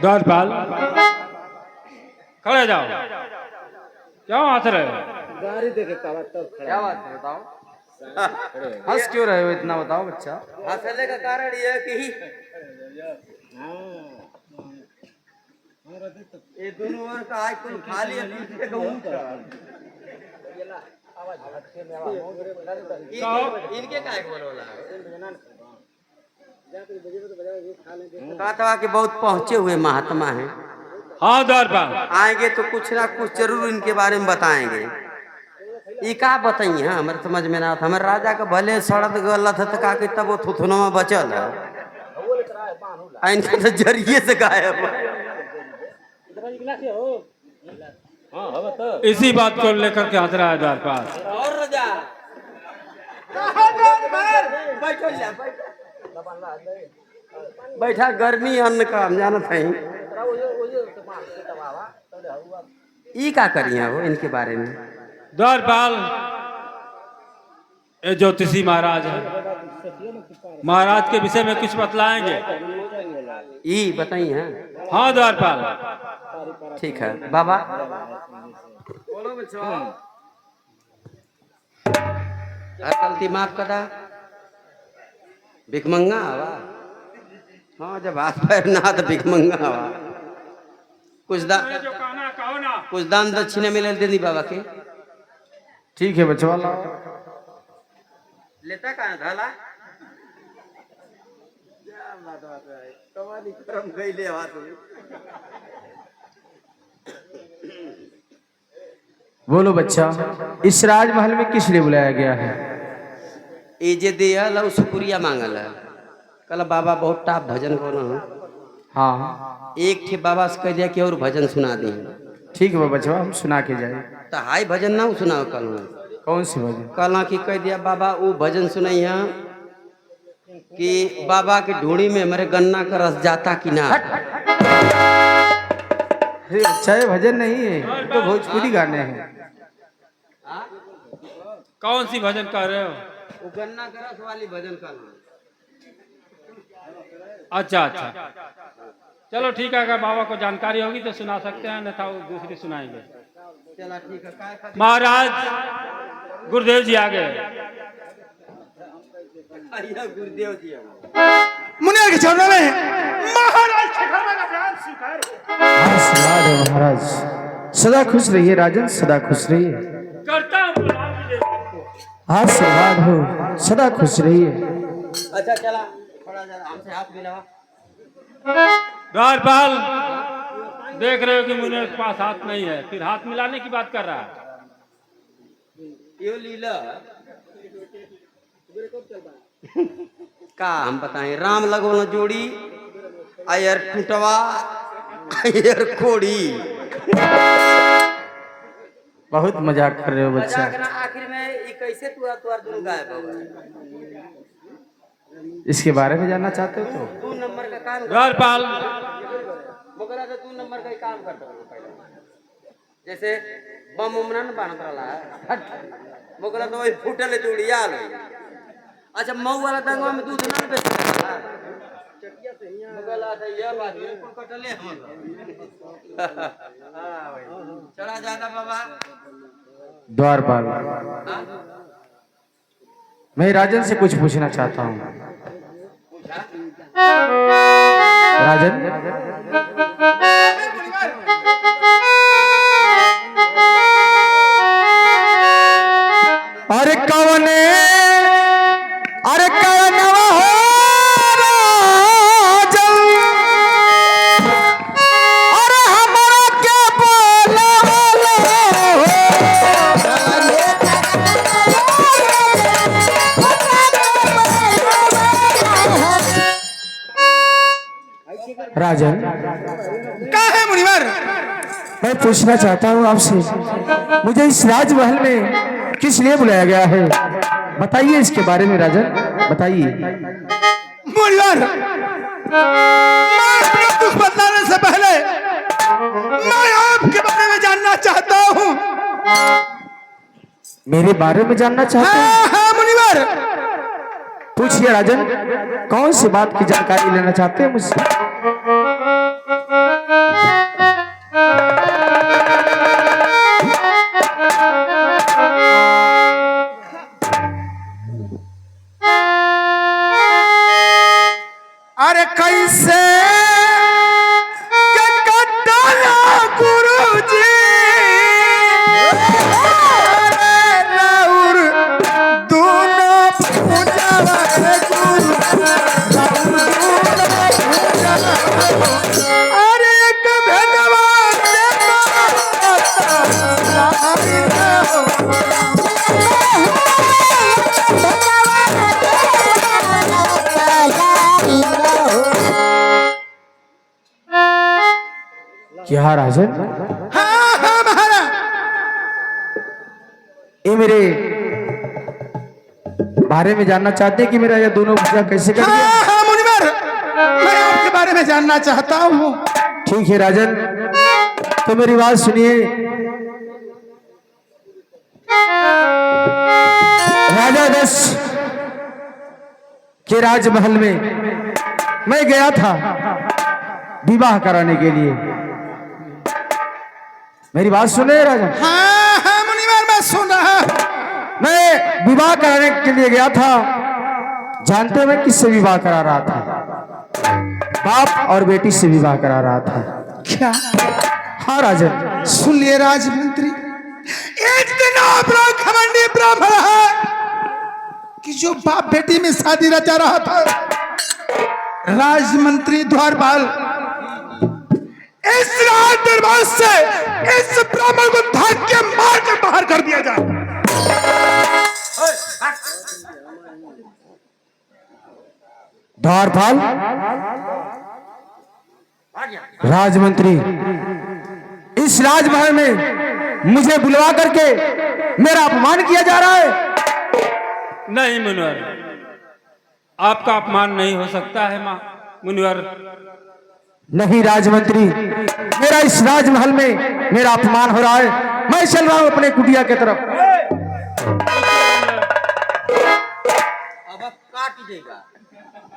द्वारपाल खड़े जाओ, क्यों हंस रहे हो? गाड़ी देखे काला तब क्या बात है बताओ? हंस क्यों रहे हो इतना, बताओ बच्चा। हंसने का कारण ये है कि ये दोनों ओर का आज कोई खाली है, पीछे का ऊंचा इनके काय को बोला कहा था कि बहुत पहुंचे हुए महात्मा हैं। हाँ द्वारपाल, आएंगे तो कुछ ना कुछ जरूर इनके बारे में बताएंगे। ये का बताइए हमारे समझ में ना आता। हमारे राजा का भले सड़क गलत है तो का कि तब वो थुथुनो में बचल है, इनके तो जरिए से गायब। इसी बात को लेकर के हंस रहा है द्वारपाल। और राजा बैठा गर्मी अन्न का हम जानत हैं। ई का करिए वो इनके बारे में। द्वारपाल, ये ज्योतिषी महाराज है, महाराज के विषय में कुछ बतलाएंगे। ई बताइए हैं। हाँ द्वारपाल, ठीक है बाबा बोलो बच्चों। गलती माफ करा भिकमंगा हवा। हाँ जब हाथ पैर ना तो भिकमंगा हवा। कुछ दान दक्षिणा मिले देनी बाबा के। ठीक है बच्चा, लेता कहाँ धाला बोलो बच्चा, इस राजमहल में किस लिए बुलाया गया है? ये जे दिया लो शुक्रिया मांगल है। कल बाबा बहुत टाप भजन को ना। हाँ एक थे बाबा से कह दिया कि और भजन सुना दी। ठीक है बच्चा, हम सुना के जाए। तो हाई भजन ना सुनाओ कल। कौन सी भजन? कल की कह दिया बाबा वो भजन सुनाई है कि बाबा की ढूंढी में हमारे गन्ना का रस जाता कि ना। अच्छा ये भजन नहीं है, तो भोजपुरी गाने हैं। कौन सी भजन कर रहे हो? वो गन्ना का रस वाली भजन कर। अच्छा अच्छा, चलो ठीक है, अगर बाबा को जानकारी होगी तो सुना सकते हैं, अन्यथा वो दूसरी सुनाएंगे। चला ठीक है। महाराज गुरुदेव जी आ गए। गुरुदेव जी मुनिया के चरणों में महाराज के घर में अभियान स्वीकार। आशीर्वाद है महाराज, सदा खुश रहिए राजन, सदा खुश रहिए। करता हूँ आशीर्वाद हो, सदा खुश रहिए। अच्छा चला थोड़ा जरा हमसे हाथ मिलावा। द्वारपाल, देख रहे हो कि मुझे के पास हाथ नहीं है, फिर हाथ मिलाने की बात कर रहा है। यो लीला का हम बताएं। राम लगो न जोड़ी आयर टूटवा आयर कोड़ी। बहुत मजाक कर रहे हो बच्चा। मजाक ना, आखिर में ये कैसे तुआर दोनों गायब हो गए? इसके बारे में जानना चाहते हो तो? 2 नंबर का काम द्वारपाल, मगर तो 2 नंबर का ही काम करता हूँ पहले। जैसे बम उमना न बनत रहा मगर तो वही फूटल जोड़िया लो। अच्छा मऊ वाला दंगवा में दूध ना बेच रहा मगर आता ये बात बिल्कुल कटले हम। हां भाई चला जाता बाबा। द्वारपाल, मैं राजन से कुछ पूछना चाहता हूँ। राजन, अरे कवने अरे कवनवा हो राजन, अरे हमारा क्या बोला राजन। क्या है मुनिवर? मैं पूछना चाहता हूँ आपसे, मुझे इस राजमहल में किस लिए बुलाया गया है? बताइए इसके बारे में राजन, बताइए। मुनिवर, मैं अपना दुख बताने से पहले मैं आपके बारे में जानना चाहता हूँ। मेरे बारे में जानना चाहते हैं? हाँ मुनिवर, पूछिए राजन, कौन सी बात की जानकारी लेना चाहते हैं मुझसे? अरे कैसे के कटाला गुरुजी, अरे राउर दोनों पूजावा रे गुरु, राउर दोनों पूजावा, अरे एक भगवान क्या राजन, हाँ हाँ महाराज, ये मेरे बारे में जानना चाहते हैं कि मेरा ये दोनों पूजा कैसे कर दिया? हाँ हाँ मुनिवर, मैं आपके बारे में जानना चाहता हूँ। ठीक है राजन, तो मेरी बात सुनिए। राजा दक्ष के राजमहल में मैं गया था विवाह कराने के लिए। मेरी बात सुने राजन? हाँ हाँ मुनिवर, मैं सुन रहा हूँ। मैं विवाह कराने के लिए गया था। जानते हो मैं किससे विवाह करा रहा था? बाप और बेटी से विवाह करा रहा था। क्या? हाँ राजन, सुन लिए राजमंत्री, एक दिन आप लोग घमंडी ब्राह्मण है कि जो बाप बेटी में शादी रचा रहा था, राजमंत्री द्वारपाल इस राज दरबार से इस ब्राह्मण को धक्के मार के बाहर कर दिया जाए। द्वारपाल, राजमंत्री, इस राजमहल में मुझे बुलवा करके मेरा अपमान किया जा रहा है। नहीं मुनिवर, आपका अपमान नहीं हो सकता है माँ मुनिवर। नहीं राजमंत्री, मेरा इस राजमहल में मेरा अपमान हो रहा है। मैं चल रहा हूं अपने कुटिया की तरफ। अब काट देगा।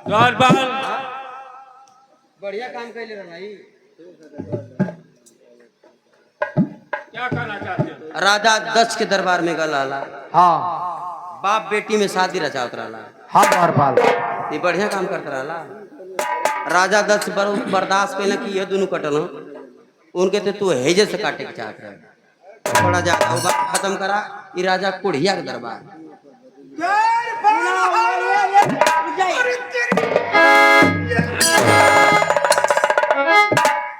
द्वारपाल, बढ़िया काम कैले रहा भाई। क्या कहना चाहते हो? राजा दक्ष के दरबार में गल रहा, हाँ बाप बेटी में शादी रचावत रहा। हाँ द्वारपाल, ये बढ़िया काम करता रहा। राजा दक्ष बर्दाश्त कैल कि ये दोनों कटल हो, उनके तो तू हेजे से काटे के चाहत रहे। थोड़ा ज्यादा वो बात खत्म करा। ये राजा कोढ़िया के दरबार।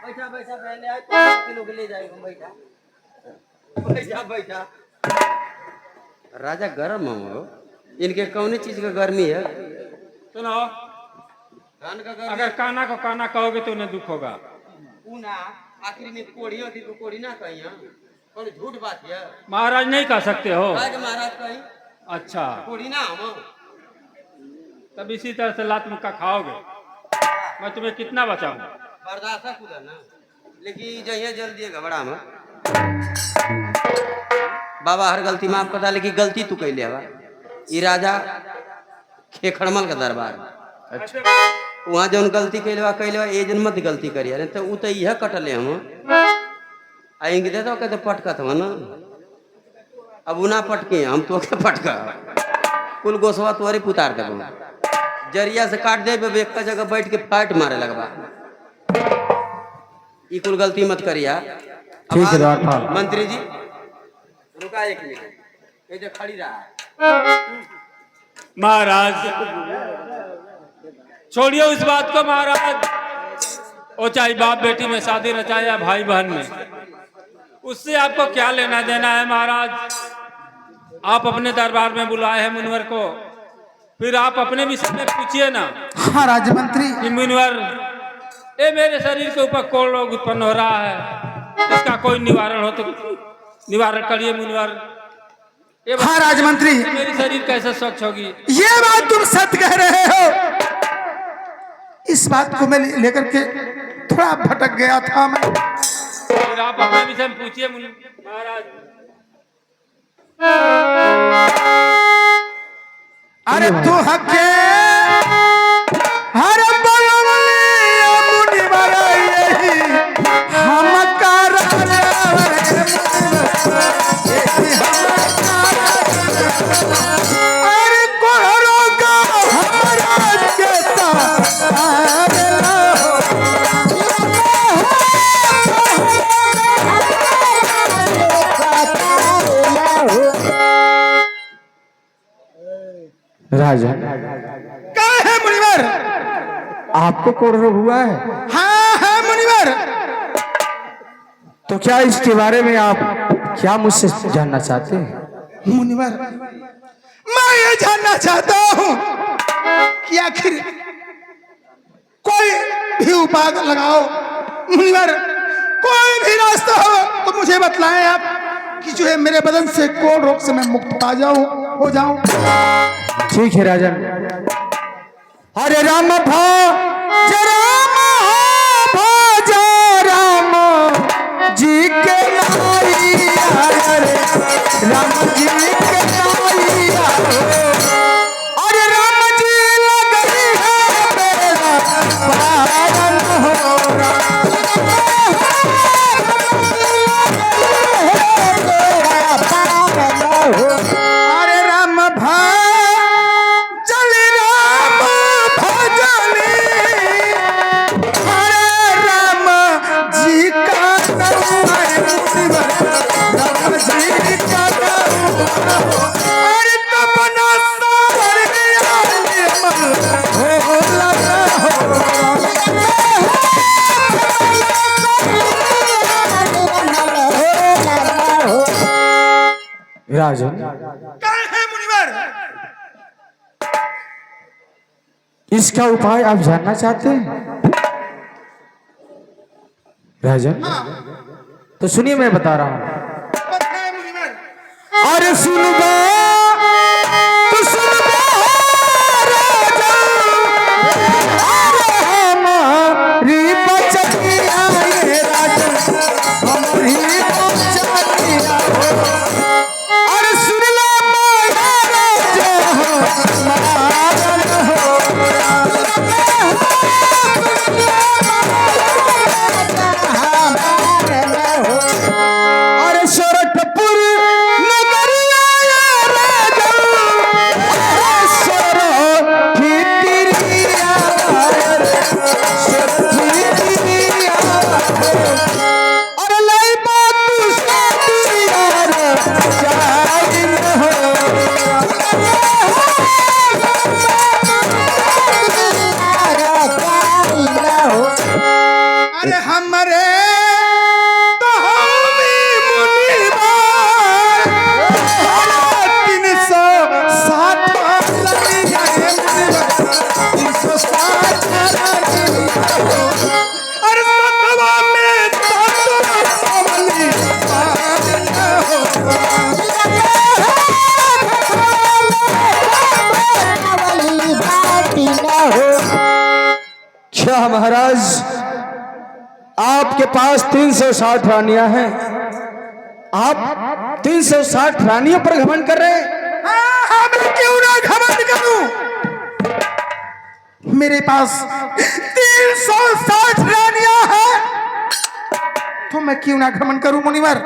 बैठा बैठा पहले आए तो किलो के ले जाएगा। बैठा बैठा बैठा। राजा गर्म हो, इनके कौन चीज का गर्मी है? सुनो, कान का गर्मी। अगर काना को काना कहोगे तो उन्हें दुख होगा। ऊना आखिर में कोढ़ी होती तो कोढ़ी ना कही। कौन झूठ बात है? महाराज नहीं कह सकते हो। आज महाराज कही अच्छा, कोढ़ी ना हम। तब इसी तरह से लात मुक्का खाओगे। मैं तुम्हें कितना बचाऊं? बर्दाश्त है खुदा ना, लेकिन जहिया जल्दी घबरा में बाबा हर गलती माफ करता, लेकिन गलती तू कैले हवा। ये राजा खेखड़मल का दरबार। अच्छा, वहाँ जौन गलती कैले ये जन मत गलती करिए, नहीं तो उ तो यह कटले हम आएंगे दे तो कहते पटकत हो ना। अब उ ना पटके, हम तो के पटका कुल गोसवा तुअरे पुतार देबो। जरिया से काट दे, एक का जगह बैठ के फाइट मारे लगवा। ई कुल गलती मत करिया। ठीक है द्वारपाल। मंत्री जी रुका एक मिनट, ये जो खड़ी रहा। महाराज छोड़िए उस बात को महाराज। ओ चाहे बाप बेटी में शादी रचाए या भाई बहन में, उससे आपको क्या लेना देना है महाराज? आप अपने दरबार में बुलाए हैं मुनिवर को, फिर आप अपने विषय में पूछिए ना हाँ राजमंत्री, कि मुनिवर ये मेरे शरीर के ऊपर कौन रोग उत्पन्न हो रहा है, इसका कोई निवारण हो तो निवारण करिए मुनिवर। ये हाँ राजमंत्री, मेरी शरीर कैसे स्वच्छ होगी? ये बात तुम सत्य कह रहे हो। इस बात को मैं लेकर के थोड़ा भटक गया था मैं। फिर आप अपने विषय में पूछिए महाराज। अरे तू हके मुनिवर। आपको कोढ़ रोग हुआ है? हाँ हाँ मुनिवर। तो क्या इसके बारे में आप क्या मुझसे जानना चाहते हैं? मुनिवर, मैं ये जानना चाहता हूँ कि आखिर कोई भी उपाय लगाओ मुनिवर, कोई भी रास्ता हो तो मुझे बतलाएं आप कि जो है मेरे बदन से कोढ़ रोग से मैं मुक्त पा जाऊं, हो जाऊं। ठीक है राजन। हरे राम भज राम जी के नाइया रे, राम जी के नाइया अरे राम जी लगई है मेरा पावन हो अरे राम भजल राम भजली हरे राम जी का नाम राम जी का नाम अरे तपना सावर हो लगा राजन। कहाँ है मुनिवर? इसका उपाय आप जानना चाहते हैं राजन? तो सुनिए मैं बता रहा हूं। बताएं मुनिवर। अरे सुनबा तो सुनबा राजन, अरे हमारी बचतिया ये राजन, हमारी बचतिया अरे सुन लो माया राजा मारन हो अरे सोरठपुर नगरिया ये राजा सोरठी तिरिया सोरठी तिरिया अरे लाई बात साथिया रे जाइन हो अरे हमारे तो हमी मुनिवर 360 लगी गए मुनिवर 360 अरे सतवा में सतवा समली क्या महाराज आपके पास 360 रानियां हैं? आप 360 रानियों पर घमंड कर रहे हैं? हाँ, मैं क्यों ना घमंड करूं? मेरे पास 360 रानियां हैं तो मैं क्यों ना घमंड करूं मुनिवर?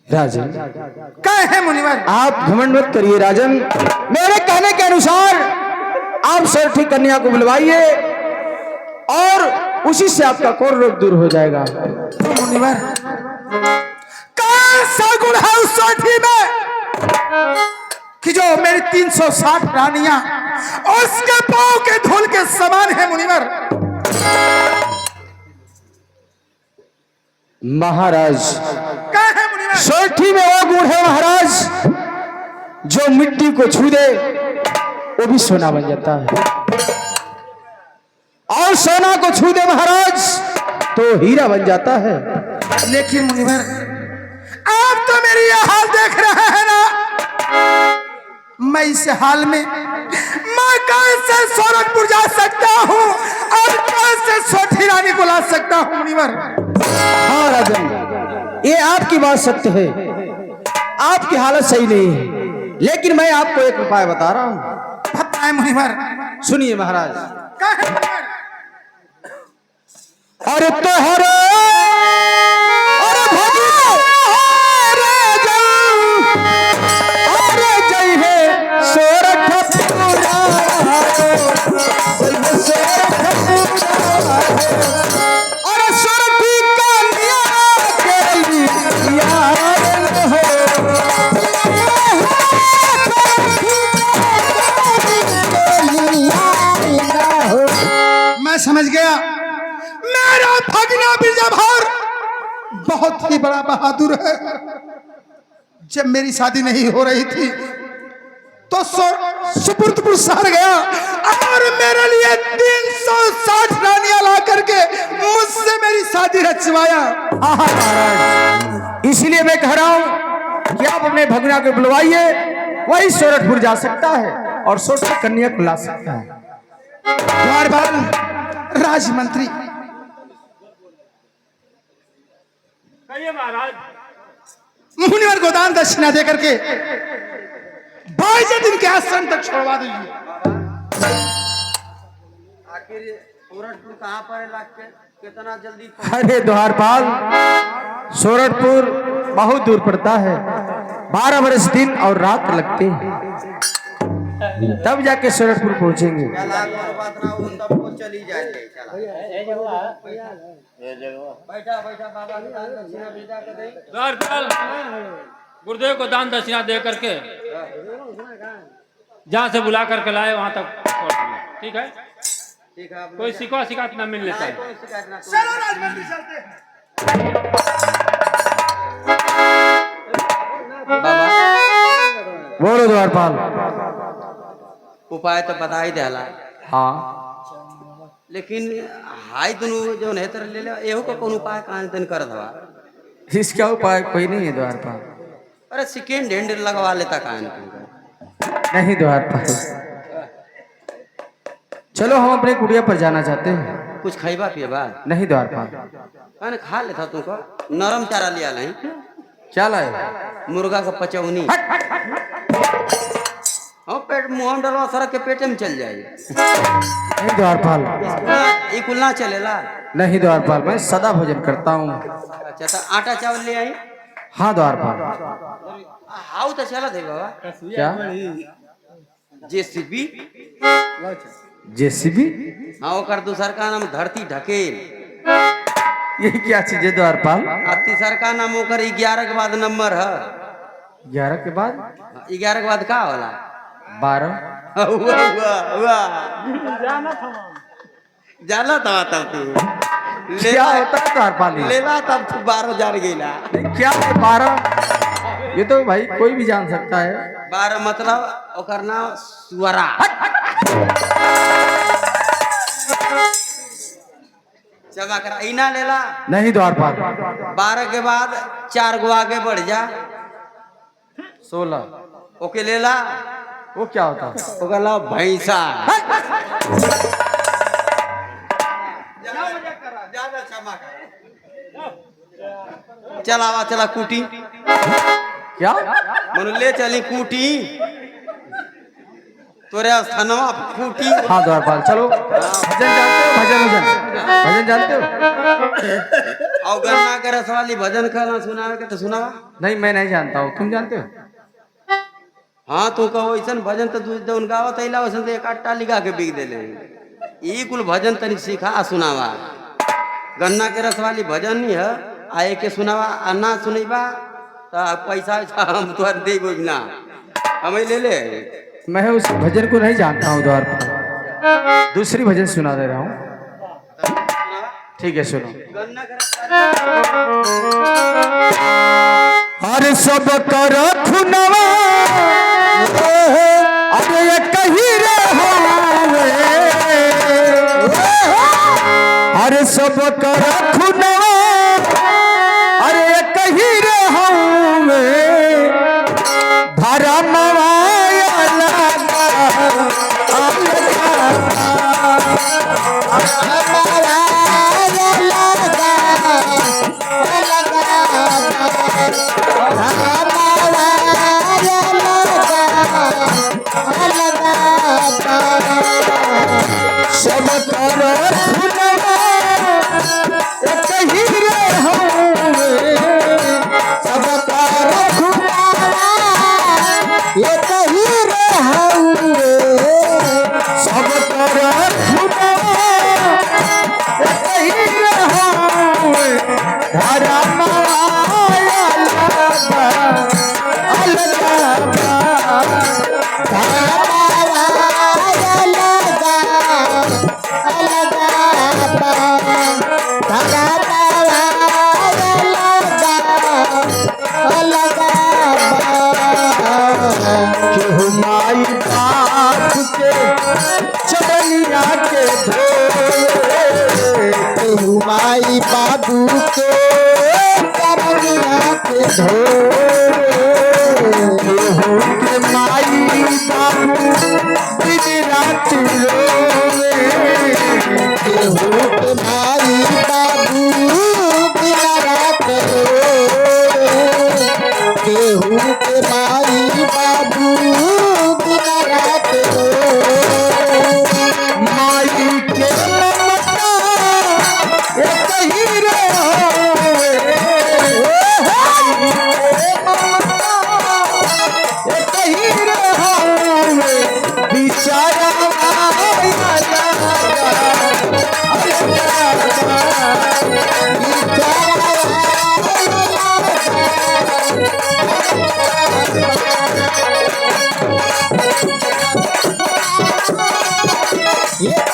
राजन क्या है मुनिवर? आप घमंड मत करिए राजन। मेरे कहने के अनुसार आप सोरठी कन्या को बुलवाइए और उसी से आपका कोढ़ रोग दूर हो जाएगा। तो मुनिवर कौन सा गुण है उस सोरठी में कि जो मेरी 360 रानियां उसके पांव के धूल के समान है मुनिवर? महाराज क्या है मुनिवर? सोरठी में वो गुण है महाराज जो मिट्टी को छू दे वो भी सोना बन जाता है, और सोना को छू दे महाराज तो हीरा बन जाता है। लेकिन मुनिवर आप तो मेरी यह हाल देख रहे हैं ना, मैं इस हाल में मैं कैसे सोरठपुर जा सकता हूँ और कैसे सोरठी रानी को ला सकता हूँ मुनिवर? हाँ राजन, ये आपकी बात सत्य है, आपकी हालत सही नहीं है, लेकिन मैं आपको एक उपाय बता रहा हूँ। बताएं मुनिवर। सुनिए महाराज। क्या है मुनिवर? अरे तोहरे अरे भगिया अरे जय है सोरठपुरा अरे सोरठी कन्या के यार हो समझ गया मेरा भगना बिरजाभार बहुत ही बड़ा बहादुर है। जब मेरी शादी नहीं हो रही थी तो सुपुर्दपुर शहर गया और मेरे लिए 360 रानियां ला करके मुझसे मेरी शादी रचवाया। आहा महाराज, इसलिए मैं कह रहा हूं कि आप अपने भगना को बुलवाइए, वही सोरठपुर जा सकता है और सोरठ कन्या को ला सकता है। द्वारपाल राजमंत्री कहिए महाराज। मुनिवर को दान दक्षिणा दे करके 22 दिन के आश्रम तक छोड़वा दीजिए। आखिर सूरजपुर कहाँ पर है? लाग के कितना जल्दी अरे द्वारपाल, सोरठपुर बहुत दूर पड़ता है, 12 बरस दिन और रात लगते हैं, तब जाके सोरठपुर पहुंचेंगे। बात ना हो तब वो चली जाए। बैठा बैठा बाबा ने दान दक्षिणा भेजा कर दे। द्वारपाल गुरुदेव को दान दक्षिणा दे करके जहाँ से बुला करके लाए वहां तक छोड़ दिए। ठीक है, ठीक है। कोई शिकवा शिकायत न मिलने नहीं, चाहिए। कोई शिकायत ना। चलो राजमंत्री चलते हैं। बाबा बोलो द्वारपाल। उपाय तो बता ही देला, हाँ, लेकिन हाई दोनों जो नेत्र ले ले एहो का कौन उपाय कान तन करत हवा। इसका उपाय कोई नहीं है द्वारपाल। अरे सेकेंड हैंड लगवा लेता कान नहीं द्वारपाल, चलो हम अपने कुटिया पर जाना चाहते हैं। कुछ खाइबा पिएबा? नहीं द्वारपाल। कान खा लेता तुमको। नरम चारा लिया नहीं, क्या लाए? मुर्गा का पचौनी। हाँ, पेट मुँह डलवा सड़क के पेटे में चल जाए। नहीं द्वारपाल, ये कुल ना चलेला। नहीं द्वारपाल, मैं सदा भोजन करता हूँ। अच्छा तो आटा चावल ले आई। हाँ द्वारपाल। हाउ तो चला थे बाबा। क्या? जेसीबी। जेसीबी? हाँ, ओकर दूसर का नाम धरती ढकेल। ये क्या चीज है द्वारपाल? आ तीसर का नाम ओकर 11 के बाद नंबर है। 11 के बाद 11 के बाद का होला? 12। हुआ हुआ हुआ जाना था तब तू क्या होता है द्वारपाल? लेला तब तू 12 जार गेला। क्या है 12? ये तो भाई कोई भी जान सकता है। 12 मतलब ओकर नाम सुअरा। जमा करा इना लेला। नहीं द्वारपाल। 12 के बाद 4 गो आगे बढ़ जा। 16। ओके लेला। वो क्या होता है? ओकर नाम भैंसा। चलावा चला कूटी। क्या? मनु ले चली कूटी तोरे स्थानवा कूटी। हाँ द्वारपाल, चलो। भजन जानते हो? भजन जानते हो? और गन्ना करे सवाली भजन खाना सुनावे के तो सुनावा। नहीं, मैं नहीं जानता हूँ, तुम जानते हो? हाँ, तू कहो ऐसा भजन तो तू जौन गावत अइला वैसन तो एक आटा लिखा के बिक देले। ई कुल भजन तनी सिखा सुनावा। गन्ना के रस वाली भजन नहीं है, आए के सुनावा। आ ना सुनैबा तो पैसा हम तोहर देबो ना, हम ले ले। मैं उस भजन को नहीं जानता हूँ द्वारपाल, दूसरी भजन सुना दे रहा हूँ। ठीक है, सुनो। गन्ना के अरे सब कर खुनवा, अरे कही रे होवे, अरे सब कर खुनवा, अरे कही रे होवे, धर्मवा सब कर खुनवा, कही रे होवे, सब कर खुनवा, ये कही रे होवे, सब कर खुनवा, ये कही रे होवे, धर्मवा अलग अलग चरनिया के धोवे केहू माई बाबू के चरनिया के धोवे केहू के माई बाबू दिन रात रोवे केहू के माई बाबू दिन रात रोवे केहू के माई बाबू दिन रात रोवे माई के ममता एक ही रोवे एक ही रोवे बिचारा Yeah.